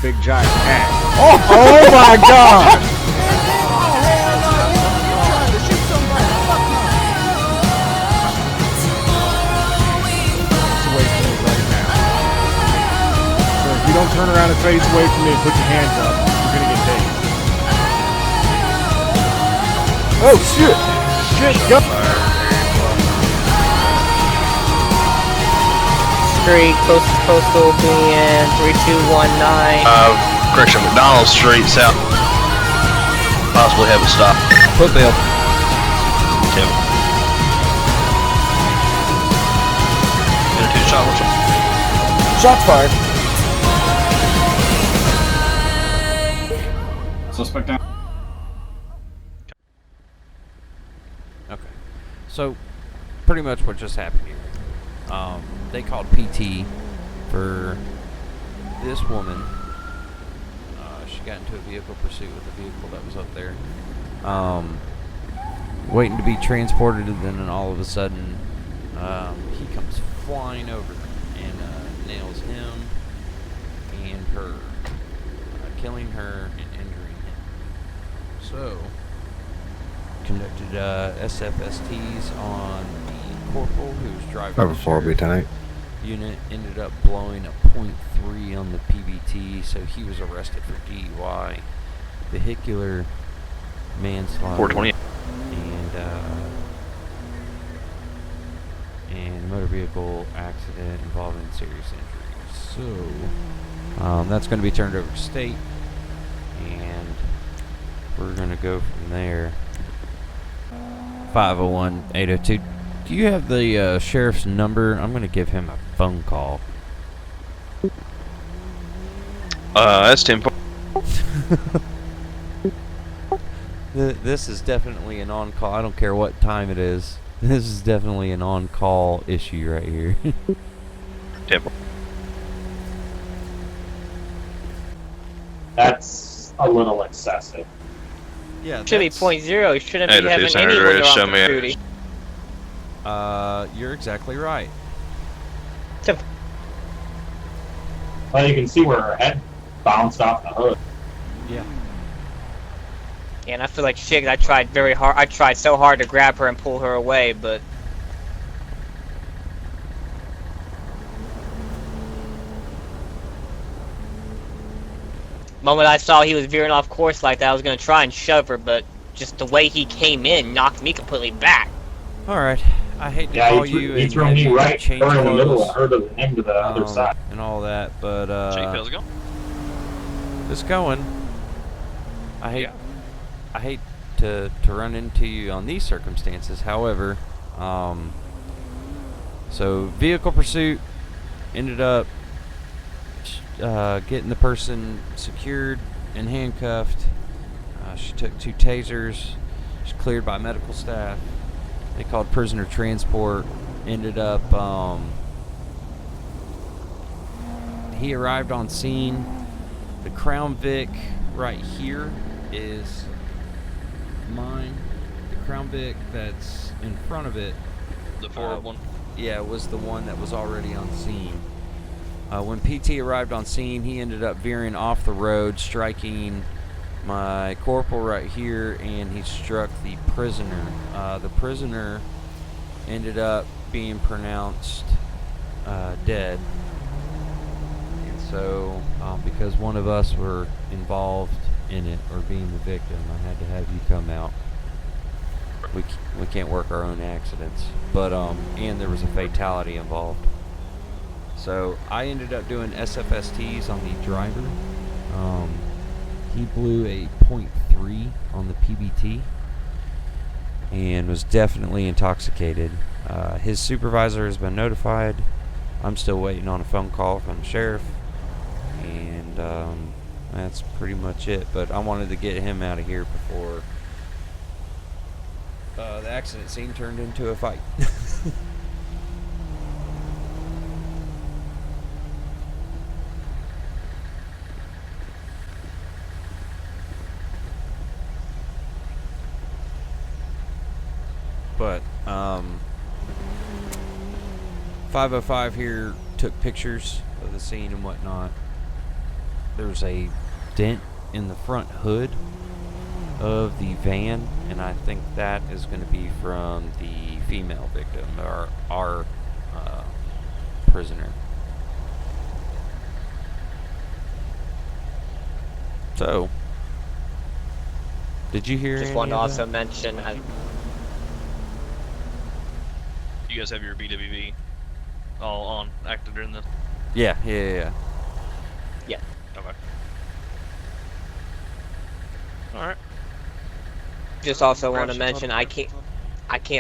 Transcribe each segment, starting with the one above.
big giant cat. Oh my God! It's away from me right now. So if you don't turn around and face away from me and put your hands up, you're gonna get tased. Oh shit! Shit, go! Street, postal being 3219. Correction, McDonald Street, south. Possibly have a stop. Footbill. Tim. Get a 2-shot, what's up? Shots fired. Suspect down. Okay. So, pretty much what just happened here. They called PT for this woman. She got into a vehicle pursuit with a vehicle that was up there. Waiting to be transported, and then all of a sudden, he comes flying over and nails him and her, killing her and injuring him. So, conducted SFSTs on the corporal who was driving the sheriff. Unit, ended up blowing a .3 on the PBT, so he was arrested for DUI, vehicular manslaughter, 420, and motor vehicle accident involving serious injuries. So that's going to be turned over to state, and we're going to go from there. 501-802. Do you have the sheriff's number? I'm going to give him a phone call. That's 10. This is definitely an on-call. I don't care what time it is. This is definitely an on-call issue right here. 10. That's a little excessive. Yeah, Should be .0. Shouldn't be having San anyone Andreas, off show me duty. You're exactly right. Well, you can see where her head bounced off the hood. Yeah. And I feel like shit. I tried very hard. I tried so hard to grab her and pull her away, but the moment I saw he was veering off course like that, I was gonna try and shove her, but just the way he came in knocked me completely back. All right. I hate to call you he and threw have me you right change her in the middle clothes, of her to him to the other side. and all that, but Jake, how's it going? just going. I hate to run into you on these circumstances. However, so vehicle pursuit ended up getting the person secured and handcuffed. She took 2 tasers. She's cleared by medical staff. They called prisoner transport. Ended up, he arrived on scene. The Crown Vic right here is mine. The Crown Vic that's in front of it, The forward one. yeah, was the one that was already on scene. When PT arrived on scene, he ended up veering off the road, striking my corporal right here, and he struck the prisoner. The prisoner ended up being pronounced dead. And so, because one of us were involved in it, or being the victim, I had to have you come out. We can't work our own accidents. But, and there was a fatality involved. So, I ended up doing SFSTs on the driver. He blew a .3 on the PBT and was definitely intoxicated. His supervisor has been notified. I'm still waiting on a phone call from the sheriff, and that's pretty much it. But I wanted to get him out of here before the accident scene turned into a fight. But 505 here took pictures of the scene and whatnot. there's a dent in the front hood of the van, and I think that is going to be from the female victim, or our prisoner. So, did you hear? Just want to also mention. You guys have your BWV all on, active during this? Yeah. Yeah. Okay. Alright. Just also want to mention I can't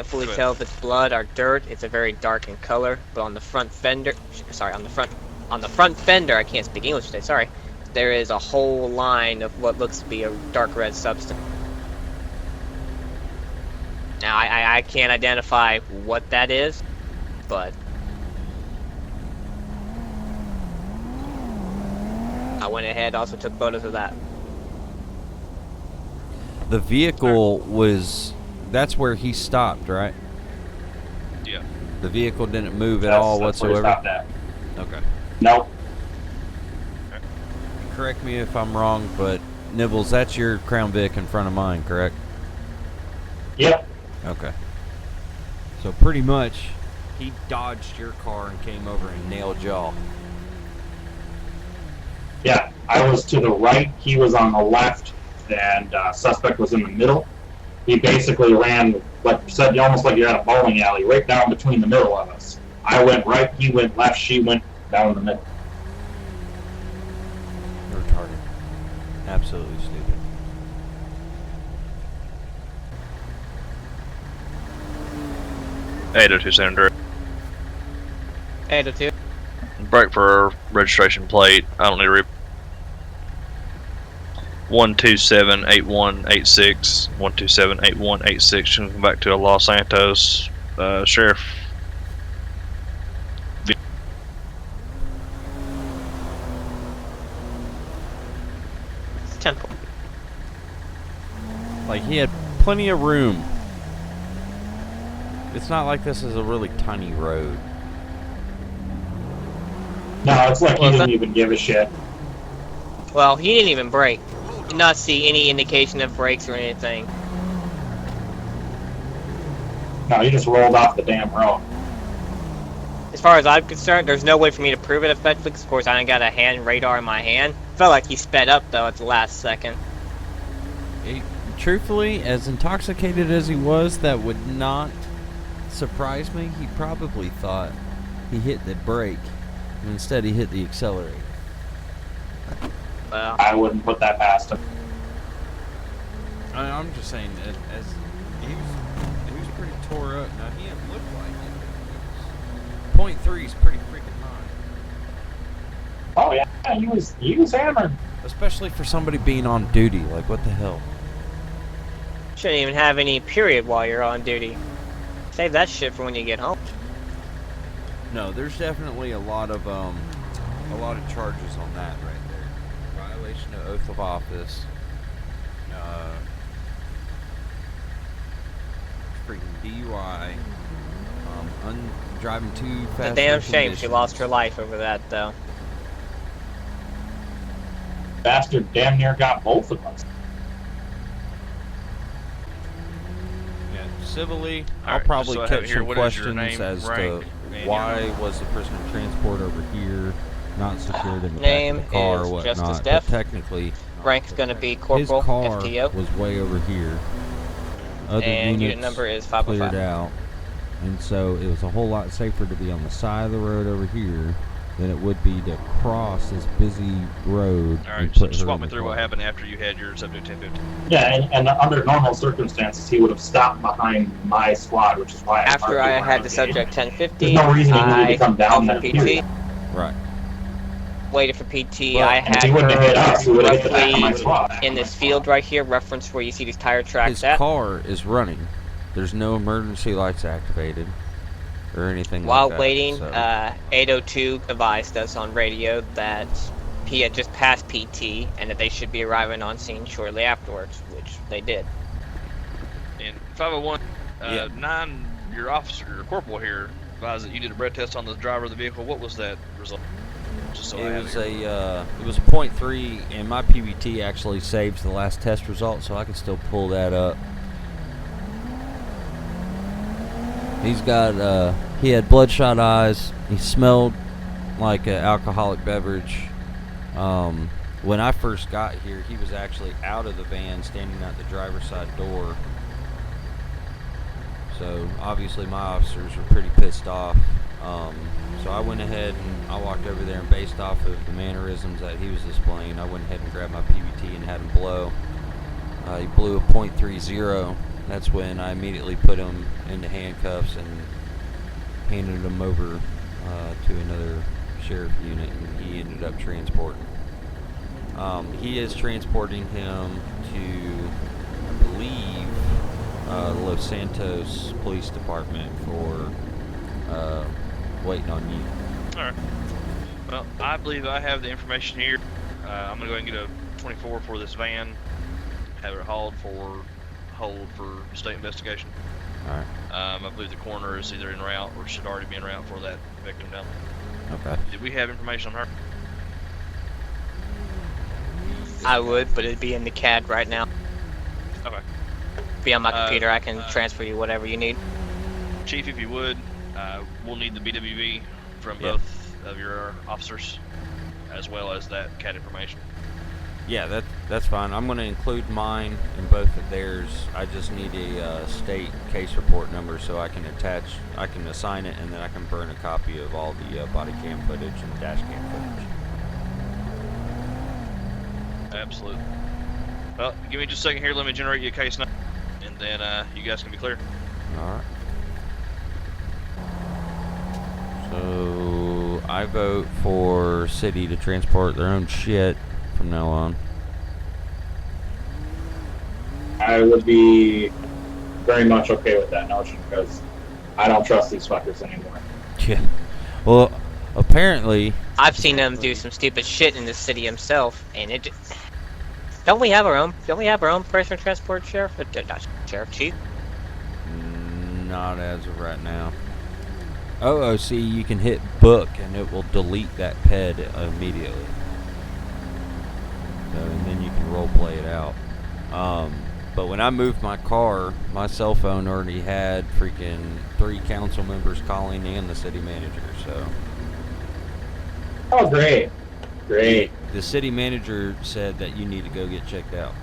fully tell if it's blood or dirt. It's a very dark in color, but on the front fender, on the front fender, I can't speak English today. Sorry. There is a whole line of what looks to be a dark red substance. Now I can't identify what that is, but I went ahead, also took photos of that. The vehicle was, that's where he stopped, right? Yeah. The vehicle didn't move at all That's where he whatsoever? stopped at. Okay. Nope. Correct me if I'm wrong, but Nibbles, that's your Crown Vic in front of mine, correct? Yep. Okay. So pretty much, he dodged your car and came over and nailed y'all. Yeah, I was to the right, he was on the left, and suspect was in the middle. He basically ran, like said, almost like you're at a bowling alley, right down between the middle of us. I went right, he went left, she went down the middle. Retarded. Absolutely stupid. San Andreas. 802. Break for registration plate. I don't need to read. 1278186. 1278186. Come back to Los Santos Sheriff. It's Temple. Like, he had plenty of room. It's not like this is a really tiny road. No, it's like he didn't even give a shit. Well, he didn't even brake. Did not see any indication of brakes or anything. No, he just rolled off the damn road. As far as I'm concerned, there's no way for me to prove it effectively, 'cause of course I ain't got a hand radar in my hand. Felt like he sped up though at the last second. Truthfully, as intoxicated as he was, that would not surprise me. He probably thought he hit the brake, and instead he hit the accelerator. Well, I wouldn't put that past him. I'm just saying, as he was pretty tore up. Now, he didn't look like it. Point 3 is pretty freaking high. Oh yeah, he was hammered. Especially for somebody being on duty. Like, what the hell? shouldn't even have any period while you're on duty. Save that shit for when you get home. No, there's definitely a lot of charges on that right there. Violation of oath of office. Freaking DUI. Driving too fast. It's a damn shame she lost her life over that, though. Bastard damn near got both of us. Yeah, civilly, I'll Alright, probably so I have catch here, some what is your questions name, as rank, to and why your was the prisoner transport over here, not secured in the Name back of the car is or whatnot. Justice But Def. technically, Rank's gonna be his Corporal car FTO. was way over here. Other And unit units number is cleared 505. out, and so it was a whole lot safer to be on the side of the road over here than it would be to cross this busy road. Alright, and so put just her walk in me the through what car. happened after you had your subject 1050. Yeah, and under normal circumstances, he would have stopped behind my squad, which is why I After I marked it had on the gate. subject 1050, There's no reason he needed I to come down called for there, PT. period. Right. Waited for PT. Well, I And if had he wouldn't have hit us, he her would have hit the back of my roughly squad. in this field right here, reference where you see these tire tracks His at. car is running. There's no emergency lights activated or anything While like that. waiting, so. 802 advised us on radio that he had just passed PT and that they should be arriving on scene shortly afterwards, which they did. And 501, Yeah. 9, your officer, your corporal here, advised that you did a breath test on the driver of the vehicle. What was that result? Just so I It have was here. it was a .3, and my PBT actually saves the last test result, so I can still pull that up. He's got he had bloodshot eyes. He smelled like an alcoholic beverage. When I first got here, he was actually out of the van, standing at the driver's side door. So obviously my officers were pretty pissed off. So I went ahead and I walked over there, and based off of the mannerisms that he was displaying, I went ahead and grabbed my PBT and had him blow. He blew a .30. That's when I immediately put him into handcuffs and handed him over to another sheriff unit, and he ended up transporting. He is transporting him to, I believe, Los Santos Police Department for waiting on you. Alright. Well, I believe I have the information here. I'm going to go ahead and get a 24 for this van, have it hauled for hold for state investigation. Alright. I believe the coroner is either en route or should already be en route for that victim down. Okay. Did we have information on her? I would, but it'd be in the CAD right now. Okay. Be on my computer. I can transfer you whatever you need. Chief, if you would, we'll need the BWV from Yeah. both of your officers, as well as that CAD information. Yeah, that's fine. I'm going to include mine in both of theirs. I just need a state case report number so I can assign it, and then I can burn a copy of all the body cam footage and dash cam footage. Absolutely. Well, give me just a second here. Let me generate you a case number, and then you guys can be clear. Alright. So, I vote for city to transport their own shit from now on. I would be very much okay with that notion because I don't trust these fuckers anymore. Yeah. Well, apparently... I've seen him do some stupid shit in the city himself, and it. Don't we have our own person transport, sheriff? Not sheriff, chief. Not as of right now. OOC, you can hit book and it will delete that PED immediately. So, and then you can role play it out. But when I moved my car, my cell phone already had freaking 3 council members calling and the city manager. So. Oh, great. Great. The city manager said that you need to go get checked out.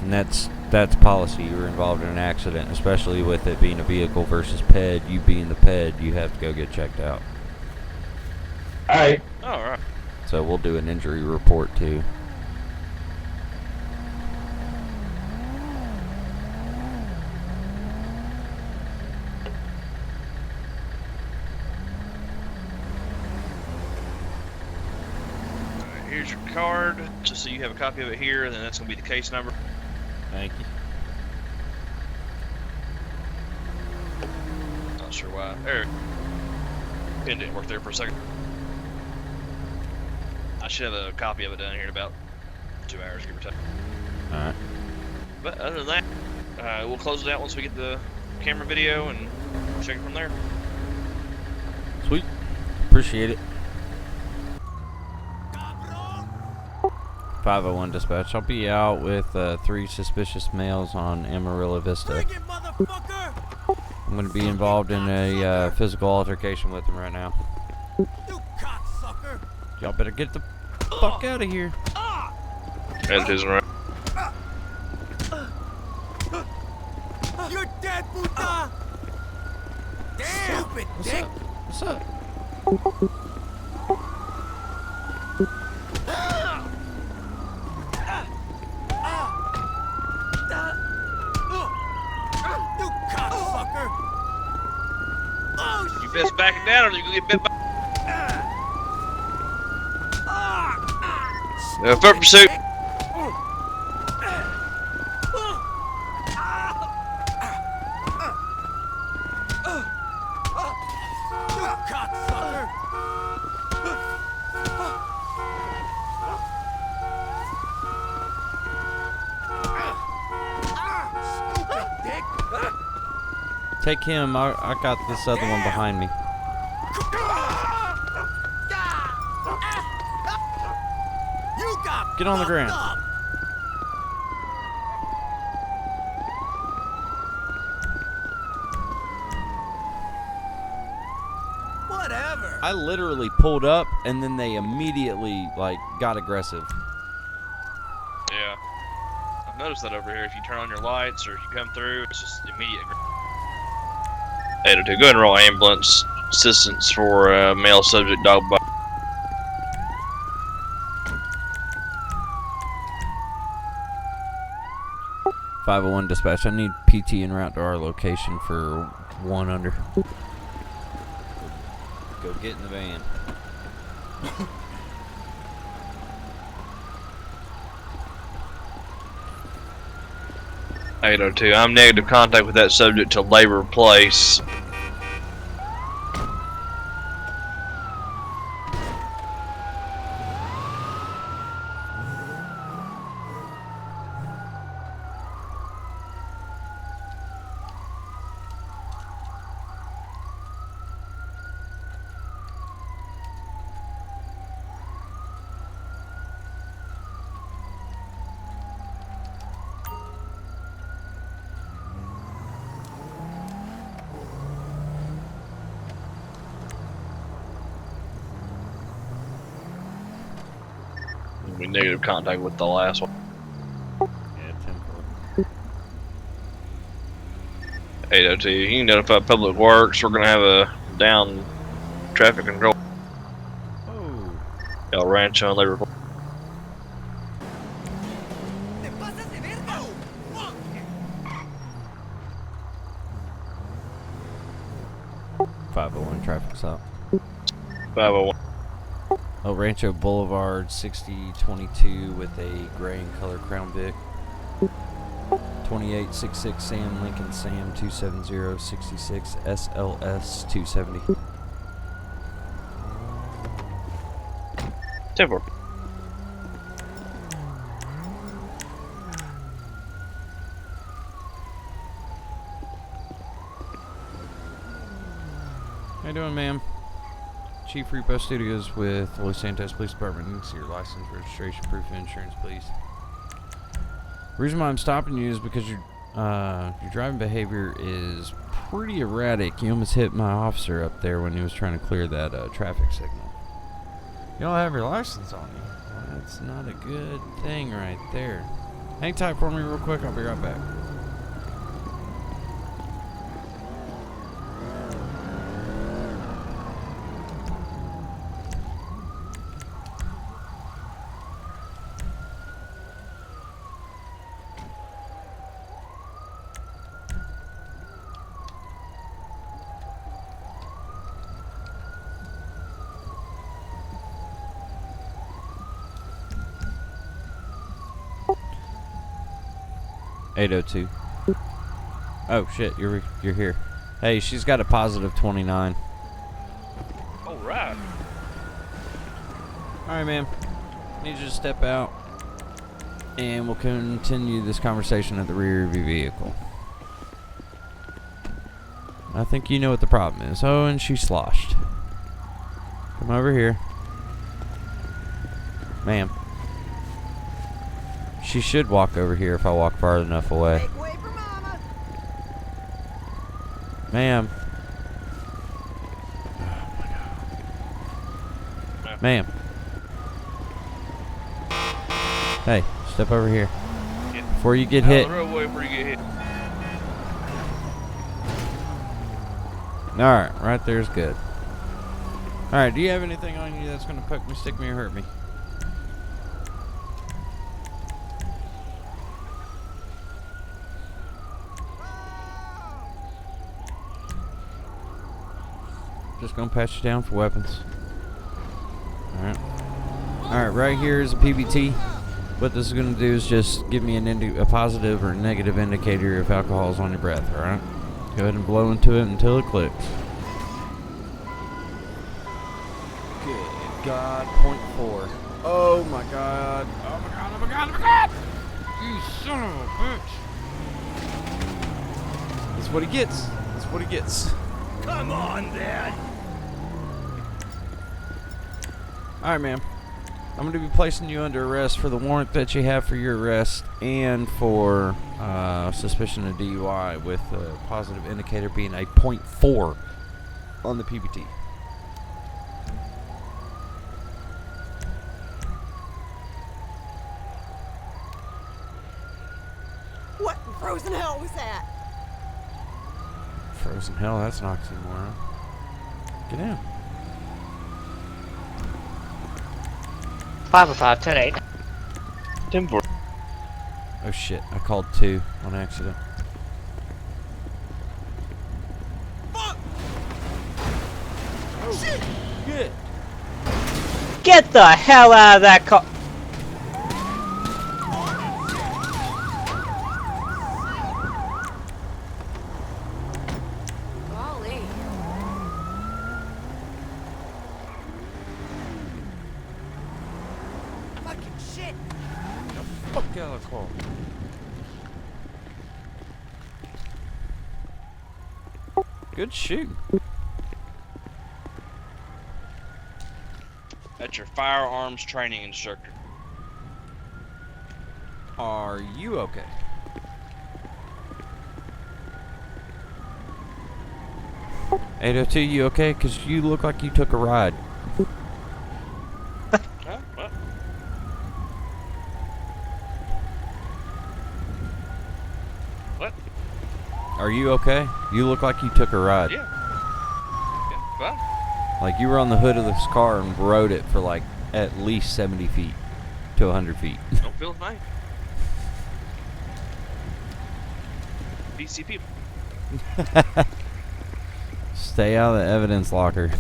And that's policy. You were involved in an accident, especially with it being a vehicle versus PED. You being the PED, you have to go get checked out. All right. All right. So we'll do an injury report too. Here's your card, just so you have a copy of it here, and then that's going to be the case number. Thank you. Not sure why. There. Pen didn't work there for a second. I should have a copy of it down here in about 2 hours, give or take. Alright. But other than that, we'll close it out once we get the camera video and check it from there. Sweet. Appreciate it. 501 dispatch. I'll be out with 3 suspicious males on Amarillo Vista. I'm going to be involved in a physical altercation with them right now. Y'all better get the fuck out of here. That isn't right. You're dead, puta! Damn! Stupid dick! What's up? You cocksucker! Oh, You best back it down or you can get bit by. Foot pursuit. you cocksucker! Stupid dick! Take him. I got this other one behind me. You got Get on the fucked ground. up. Whatever. I literally pulled up, and then they immediately, like, got aggressive. Yeah. I've noticed that over here. If you turn on your lights or if you come through, it's just immediate. 802, go ahead and roll ambulance assistance for male subject dog bite. .501 dispatch. I need PT en route to our location for 1 under. Go get in the van. 802, I'm negative contact with that subject to Labor Place. We negative contact with the last one. Yeah, 10-4. 802, you can notify Public Works. We're gonna have a down traffic control. Oh. El Rancho and Labor Place. Te pasas de verga. Fuck. 501 traffic stop. 501. El Rancho Boulevard 6022 with a gray and color Crown Vic. 2866 Sam Lincoln Sam 27066 SLS 270. 10-4. How you doing, ma'am? Chief RepoStudios with Los Santos Police Department. Need to see your license, registration, proof of insurance, please. The reason why I'm stopping you is because your driving behavior is pretty erratic. You almost hit my officer up there when he was trying to clear that traffic signal. You don't have your license on you. Well, that's not a good thing right there. Hang tight for me real quick. I'll be right back. .802. Oh shit, you're here. Hey, she's got a positive 29. Alright. Alright, ma'am. Need you to step out, and we'll continue this conversation at the rear of your vehicle. I think you know what the problem is. Oh, and she sloshed. Come over here. Ma'am. She should walk over here if I walk far enough away. Make way for mama. Ma'am. Ma'am. Hey, step over here. Yeah. Before you get Out hit. of the roadway before you get hit. Alright, right there's good. Alright, do you have anything on you that's going to poke me, stick me, or hurt me? Just going to pat you down for weapons. Alright. Alright, right here is a PBT. What this is going to do is just give me a positive or negative indicator if alcohol is on your breath, alright? Go ahead and blow into it until it clicks. Good God, .4. Oh my God. Oh my God, oh my God, oh my God! You son of a bitch. That's what he gets. That's what he gets. Come on, then. Alright, ma'am. I'm going to be placing you under arrest for the warrant that you have for your arrest and for suspicion of DUI, with a positive indicator being a .4 on the PBT. What in frozen hell was that? Frozen hell, that's an oxymoron. Get in. 505, 10-8. 10-4. Oh shit, I called 2 on accident. Fuck! Shit! Good. Get the hell out of that car! Golly. Fucking shit. Fuck out of the car. Good shoot. That's your firearms training instructor. Are you okay? $802, you okay? Because you look like you took a ride. Huh? What? What? Are you okay? You look like you took a ride. Yeah. Yeah, fine. Like you were on the hood of this car and rode it for like at least 70 feet to 100 feet. Don't feel a thing. DC people. Stay out of the evidence locker.